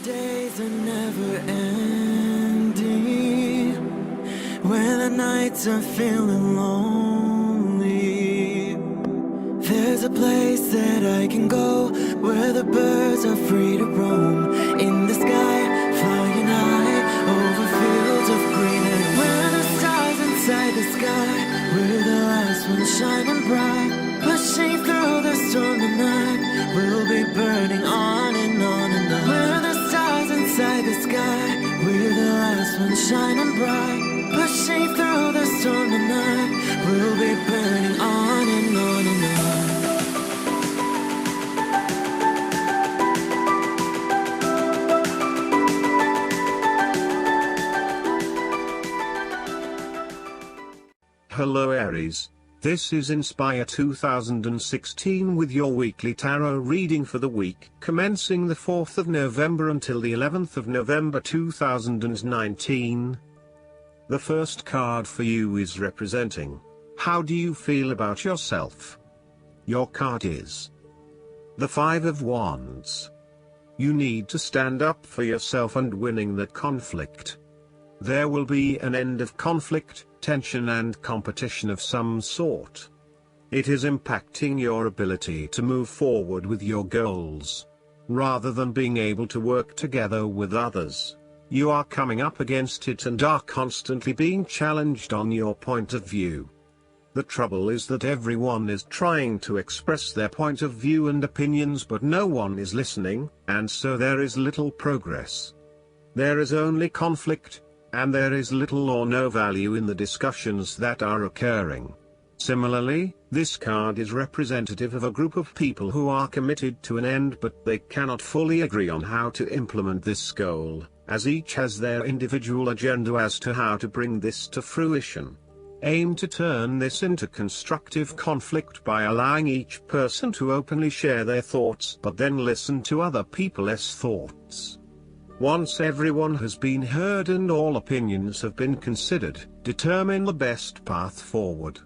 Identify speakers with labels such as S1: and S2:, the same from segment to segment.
S1: days are never ending, when the nights are feeling lonely, there's a place that I can go, where the birds are free to roam, in the sky, flying high, over fields of green, and where the stars inside the sky, we're the last ones shining bright, pushing through the storm tonight, we'll be burning on and on and on. We're the stars inside the sky, we're the last ones shining bright, pushing through the storm tonight, we'll be burning on and on and on.
S2: Hello Aries, this is Inspire 2016 with your weekly tarot reading for the week commencing the 4th of November until the 11th of November 2019. The first card for you is representing, how do you feel about yourself? Your card is the 5 of Wands. You need to stand up for yourself and winning that conflict. There will be an end of conflict, tension and competition of some sort. It is impacting your ability to move forward with your goals. Rather than being able to work together with others, you are coming up against it and are constantly being challenged on your point of view. The trouble is that everyone is trying to express their point of view and opinions, but no one is listening, and so there is little progress. There is only conflict, and there is little or no value in the discussions that are occurring. Similarly, this card is representative of a group of people who are committed to an end, but they cannot fully agree on how to implement this goal, as each has their individual agenda as to how to bring this to fruition. Aim to turn this into constructive conflict by allowing each person to openly share their thoughts, but then listen to other people's thoughts. Once everyone has been heard and all opinions have been considered, determine the best path forward.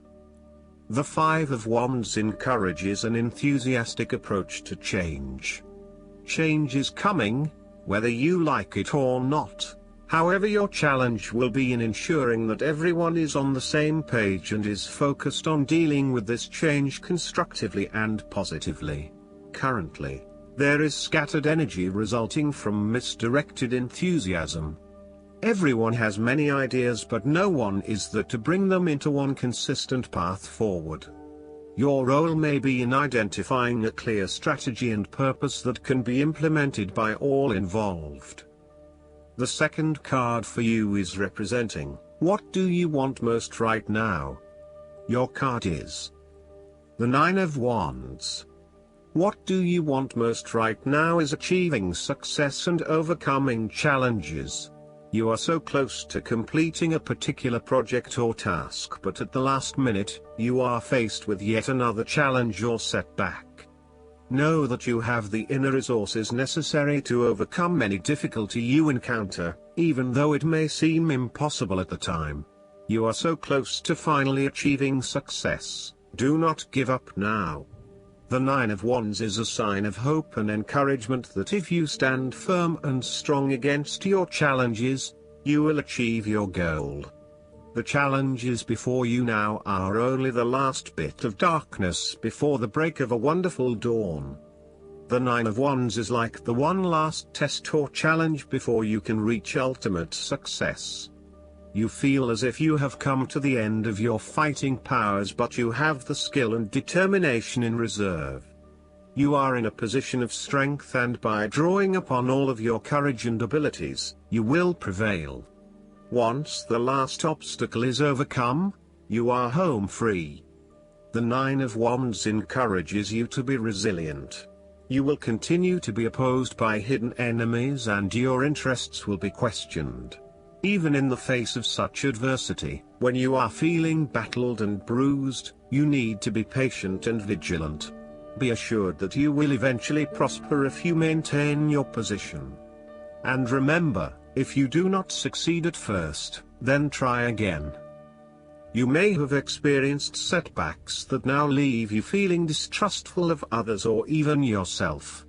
S2: The 5 of Wands encourages an enthusiastic approach to change. Change is coming, whether you like it or not. However, your challenge will be in ensuring that everyone is on the same page and is focused on dealing with this change constructively and positively. Currently, there is scattered energy resulting from misdirected enthusiasm. Everyone has many ideas, but no one is there to bring them into one consistent path forward. Your role may be in identifying a clear strategy and purpose that can be implemented by all involved. The second card for you is representing, what do you want most right now? Your card is the 9 of Wands. What do you want most right now is achieving success and overcoming challenges. You are so close to completing a particular project or task, but at the last minute, you are faced with yet another challenge or setback. Know that you have the inner resources necessary to overcome any difficulty you encounter, even though it may seem impossible at the time. You are so close to finally achieving success. Do not give up now. The 9 of Wands is a sign of hope and encouragement that if you stand firm and strong against your challenges, you will achieve your goal. The challenges before you now are only the last bit of darkness before the break of a wonderful dawn. The 9 of Wands is like the one last test or challenge before you can reach ultimate success. You feel as if you have come to the end of your fighting powers, but you have the skill and determination in reserve. You are in a position of strength, and by drawing upon all of your courage and abilities, you will prevail. Once the last obstacle is overcome, you are home free. The 9 of Wands encourages you to be resilient. You will continue to be opposed by hidden enemies and your interests will be questioned. Even in the face of such adversity, when you are feeling battled and bruised, you need to be patient and vigilant. Be assured that you will eventually prosper if you maintain your position. And remember, if you do not succeed at first, then try again. You may have experienced setbacks that now leave you feeling distrustful of others or even yourself.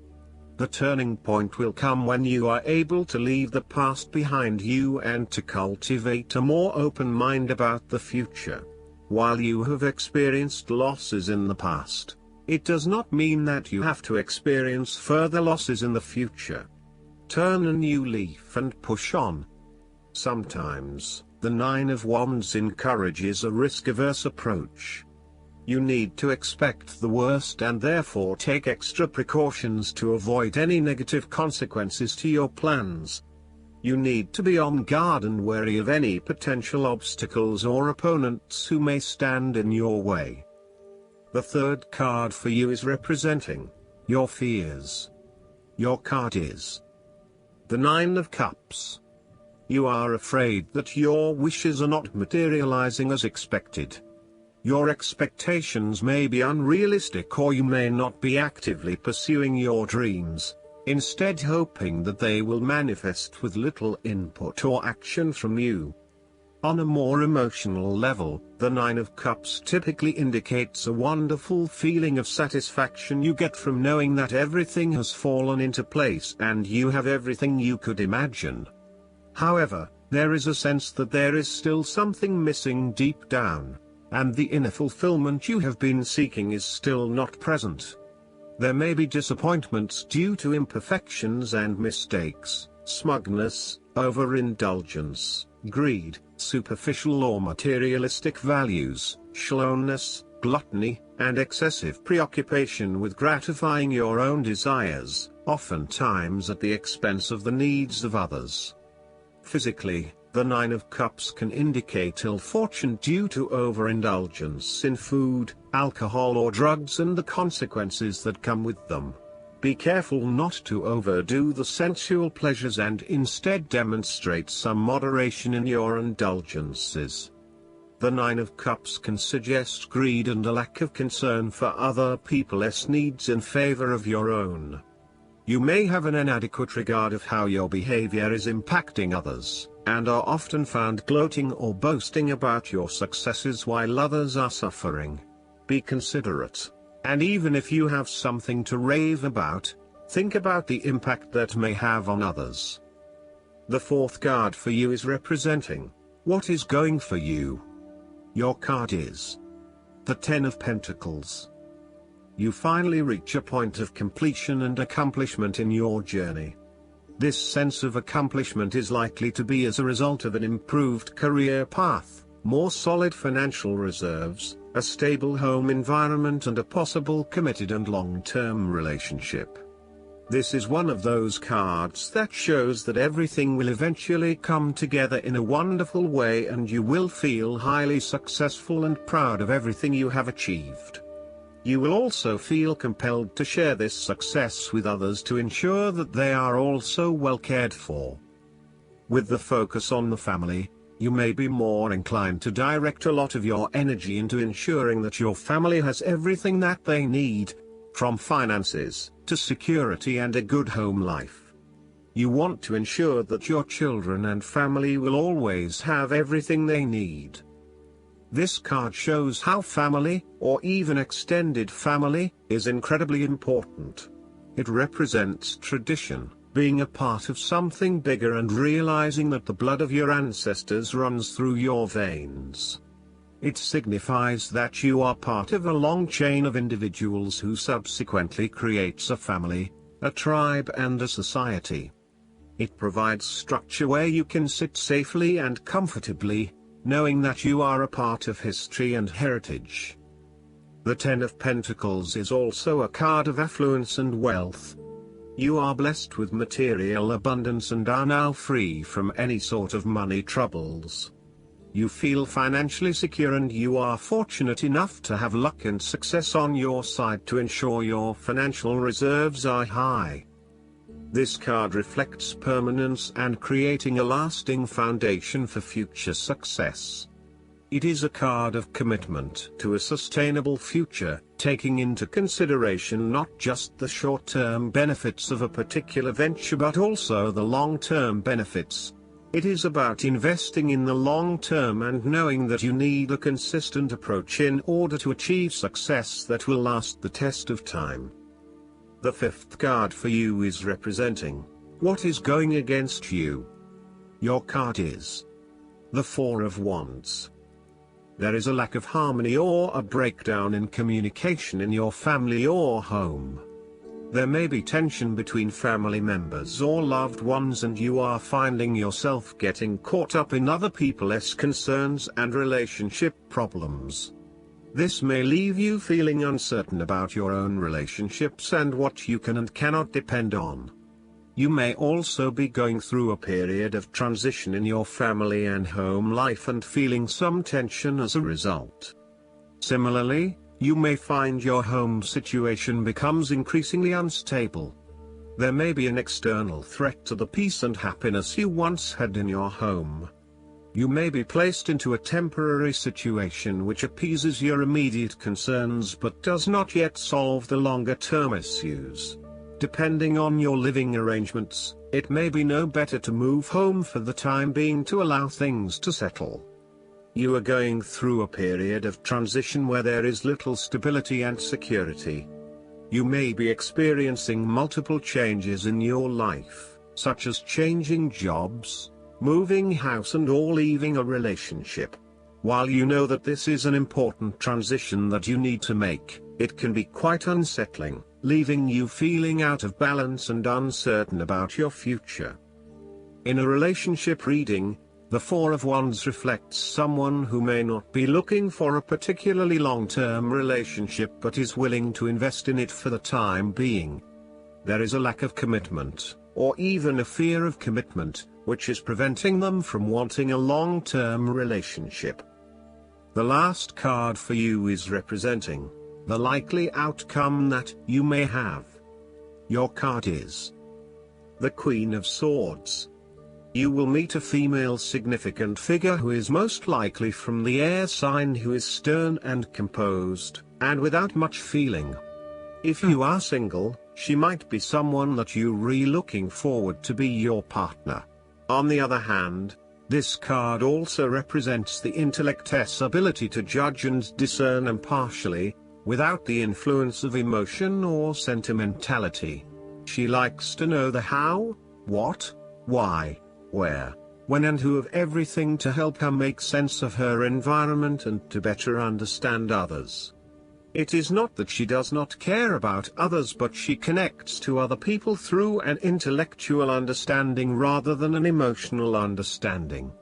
S2: The turning point will come when you are able to leave the past behind you and to cultivate a more open mind about the future. While you have experienced losses in the past, it does not mean that you have to experience further losses in the future. Turn a new leaf and push on. Sometimes, the Nine of Wands encourages a risk-averse approach. You need to expect the worst and therefore take extra precautions to avoid any negative consequences to your plans. You need to be on guard and wary of any potential obstacles or opponents who may stand in your way. The third card for you is representing your fears. Your card is the Nine of Cups. You are afraid that your wishes are not materializing as expected. Your expectations may be unrealistic, or you may not be actively pursuing your dreams, instead hoping that they will manifest with little input or action from you. On a more emotional level, the Nine of Cups typically indicates a wonderful feeling of satisfaction you get from knowing that everything has fallen into place and you have everything you could imagine. However, there is a sense that there is still something missing deep down, and the inner fulfillment you have been seeking is still not present. There may be disappointments due to imperfections and mistakes, smugness, overindulgence, greed, superficial or materialistic values, shallowness, gluttony, and excessive preoccupation with gratifying your own desires, oftentimes at the expense of the needs of others. Physically, the Nine of Cups can indicate ill fortune due to overindulgence in food, alcohol or drugs and the consequences that come with them. Be careful not to overdo the sensual pleasures and instead demonstrate some moderation in your indulgences. The Nine of Cups can suggest greed and a lack of concern for other people's needs in favor of your own. You may have an inadequate regard of how your behavior is impacting others, and are often found gloating or boasting about your successes while others are suffering. Be considerate, and even if you have something to rave about, think about the impact that may have on others. The fourth card for you is representing what is going for you. Your card is the Ten of Pentacles. You finally reach a point of completion and accomplishment in your journey. This sense of accomplishment is likely to be as a result of an improved career path, more solid financial reserves, a stable home environment and a possible committed and long-term relationship. This is one of those cards that shows that everything will eventually come together in a wonderful way and you will feel highly successful and proud of everything you have achieved. You will also feel compelled to share this success with others to ensure that they are also well cared for. With the focus on the family, you may be more inclined to direct a lot of your energy into ensuring that your family has everything that they need, from finances to security and a good home life. You want to ensure that your children and family will always have everything they need. This card shows how family, or even extended family, is incredibly important. It represents tradition, being a part of something bigger and realizing that the blood of your ancestors runs through your veins. It signifies that you are part of a long chain of individuals who subsequently creates a family, a tribe and a society. It provides structure where you can sit safely and comfortably, knowing that you are a part of history and heritage. The Ten of Pentacles is also a card of affluence and wealth. You are blessed with material abundance and are now free from any sort of money troubles. You feel financially secure and you are fortunate enough to have luck and success on your side to ensure your financial reserves are high. This card reflects permanence and creating a lasting foundation for future success. It is a card of commitment to a sustainable future, taking into consideration not just the short-term benefits of a particular venture but also the long-term benefits. It is about investing in the long term and knowing that you need a consistent approach in order to achieve success that will last the test of time. The fifth card for you is representing what is going against you. Your card is the Four of Wands. There is a lack of harmony or a breakdown in communication in your family or home. There may be tension between family members or loved ones, and you are finding yourself getting caught up in other people's concerns and relationship problems. This may leave you feeling uncertain about your own relationships and what you can and cannot depend on. You may also be going through a period of transition in your family and home life and feeling some tension as a result. Similarly, you may find your home situation becomes increasingly unstable. There may be an external threat to the peace and happiness you once had in your home. You may be placed into a temporary situation which appeases your immediate concerns but does not yet solve the longer-term issues. Depending on your living arrangements, it may be no better to move home for the time being to allow things to settle. You are going through a period of transition where there is little stability and security. You may be experiencing multiple changes in your life, such as changing jobs, moving house or leaving a relationship. While you know that this is an important transition that you need to make, it can be quite unsettling, leaving you feeling out of balance and uncertain about your future. In a relationship reading, the Four of Wands reflects someone who may not be looking for a particularly long-term relationship but is willing to invest in it for the time being. There is a lack of commitment, or even a fear of commitment, which is preventing them from wanting a long-term relationship. The last card for you is representing the likely outcome that you may have. Your card is the Queen of Swords. You will meet a female significant figure who is most likely from the air sign, who is stern and composed, and without much feeling. If you are single, she might be someone that you're really looking forward to be your partner. On the other hand, this card also represents the intellect's ability to judge and discern impartially, without the influence of emotion or sentimentality. She likes to know the how, what, why, where, when and who of everything to help her make sense of her environment and to better understand others. It is not that she does not care about others, but she connects to other people through an intellectual understanding rather than an emotional understanding.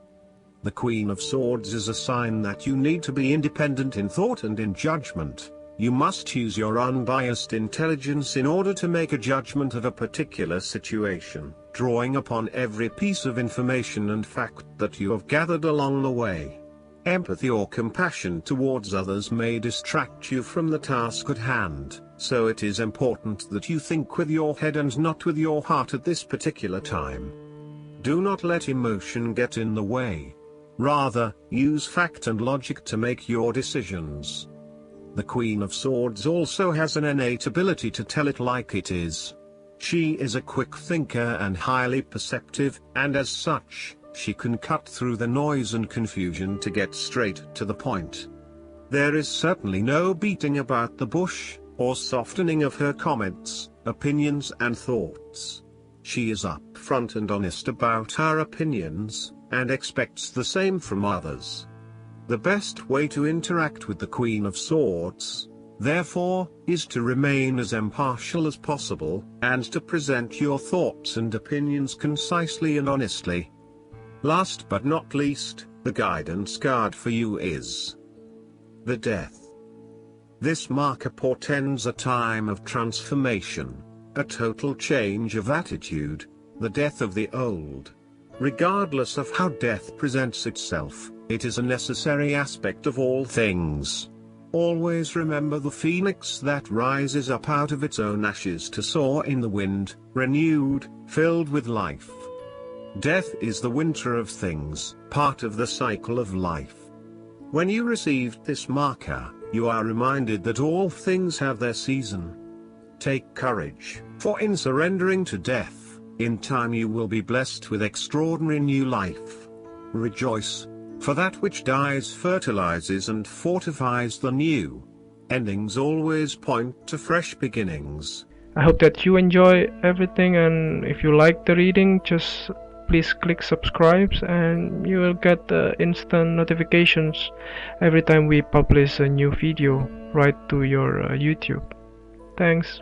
S2: The Queen of Swords is a sign that you need to be independent in thought and in judgment. You must use your unbiased intelligence in order to make a judgment of a particular situation, drawing upon every piece of information and fact that you have gathered along the way. Empathy or compassion towards others may distract you from the task at hand, so it is important that you think with your head and not with your heart at this particular time. Do not let emotion get in the way. Rather, use fact and logic to make your decisions. The Queen of Swords also has an innate ability to tell it like it is. She is a quick thinker and highly perceptive, and as such, she can cut through the noise and confusion to get straight to the point. There is certainly no beating about the bush, or softening of her comments, opinions and thoughts. She is upfront and honest about her opinions, and expects the same from others. The best way to interact with the Queen of Swords, therefore, is to remain as impartial as possible, and to present your thoughts and opinions concisely and honestly. Last but not least, the guidance card for you is the Death. This marker portends a time of transformation, a total change of attitude, the death of the old. Regardless of how death presents itself, it is a necessary aspect of all things. Always remember the phoenix that rises up out of its own ashes to soar in the wind, renewed, filled with life. Death is the winter of things, part of the cycle of life. When you received this marker, you are reminded that all things have their season. Take courage, for in surrendering to death, in time you will be blessed with extraordinary new life. Rejoice, for that which dies fertilizes and fortifies the new. Endings always point to fresh beginnings.
S3: I hope that you enjoy everything, and if you like the reading, just please click subscribe and you will get instant notifications every time we publish a new video right to your YouTube. Thanks.